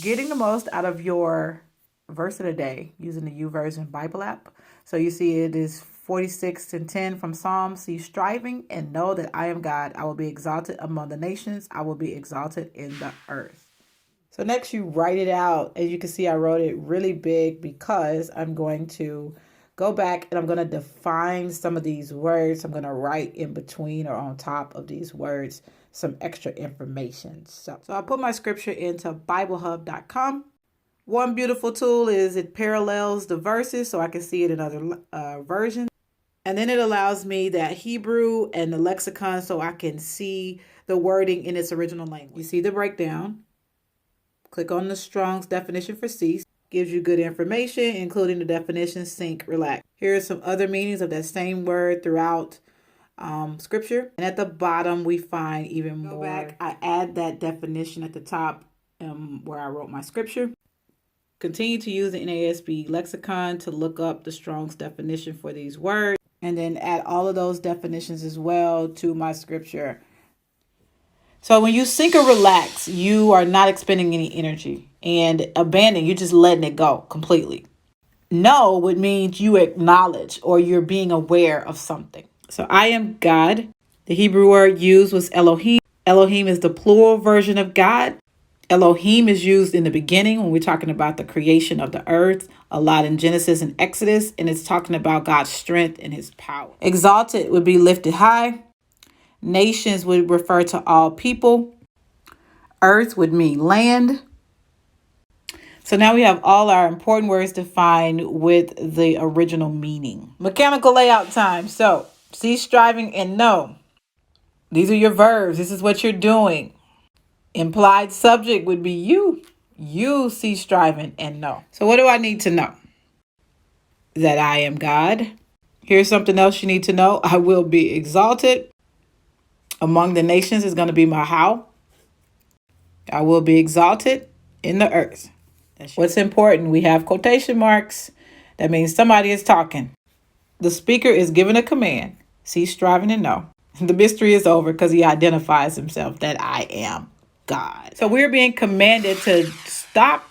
getting the most out of your verse of the day using the Youversion Bible app. So you see it is 46:10 from Psalms. See, striving and know that I am God. I will be exalted among the nations. I will be exalted in the earth. So next you write it out. As you can see, I wrote it really big because I'm going to go back and I'm going to define some of these words. I'm going to write in between or on top of these words some extra information. So I put my scripture into BibleHub.com. One beautiful tool is it parallels the verses so I can see it in other versions. And then it allows me that Hebrew and the lexicon so I can see the wording in its original language. You see the breakdown. Click on the Strong's definition for cease. Gives you good information, including the definition, sink, relax. Here are some other meanings of that same word throughout scripture. And at the bottom, we find even more. Go back, I add that definition at the top where I wrote my scripture. Continue to use the NASB lexicon to look up the Strong's definition for these words. And then add all of those definitions as well to my scripture. So when you sink or relax, you are not expending any energy, and abandon, you're just letting it go completely. No would mean you acknowledge or you're being aware of something. So I am God. The Hebrew word used was Elohim. Elohim is the plural version of God. Elohim is used in the beginning when we're talking about the creation of the earth, a lot in Genesis and Exodus, and it's talking about God's strength and his power. Exalted would be lifted high. Nations would refer to all people. Earth would mean land. So now we have all our important words defined with the original meaning. Mechanical layout time. So cease striving and know. These are your verbs. This is what you're doing. Implied subject would be you. You cease striving and know. So what do I need to know? That I am God. Here's something else you need to know. I will be exalted. Among the nations is going to be my how. I will be exalted in the earth. That's what's important. We have quotation marks. That means somebody is talking. The speaker is given a command. Cease striving and know. The mystery is over because he identifies himself that I am God. So we're being commanded to stop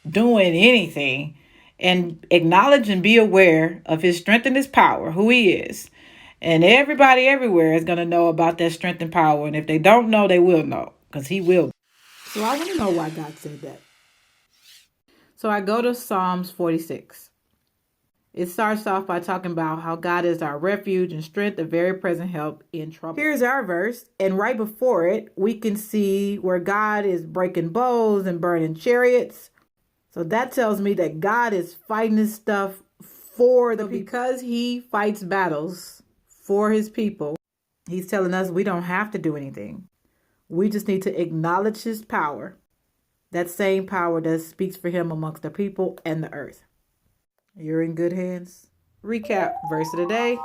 doing anything and acknowledge and be aware of his strength and his power, who he is. And everybody everywhere is going to know about that strength and power. And if they don't know, they will know because he will. So I want to know why God said that. So I go to Psalms 46. It starts off by talking about how God is our refuge and strength, a very present help in trouble. Here's our verse. And right before it, we can see where God is breaking bows and burning chariots. So that tells me that God is fighting this stuff for the people. Because he fights battles for his people, he's telling us we don't have to do anything. We just need to acknowledge his power. That same power that speaks for him amongst the people and the earth. You're in good hands. Recap, verse of the day.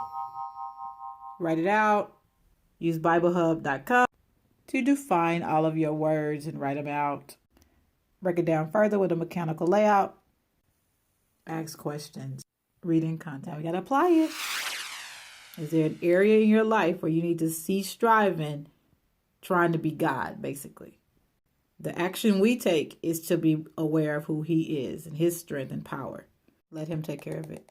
Write it out. Use BibleHub.com to define all of your words and write them out. Break it down further with a mechanical layout. Ask questions. Reading content. We got to apply it. Is there an area in your life where you need to cease striving, trying to be God, basically? The action we take is to be aware of who he is and his strength and power. Let him take care of it.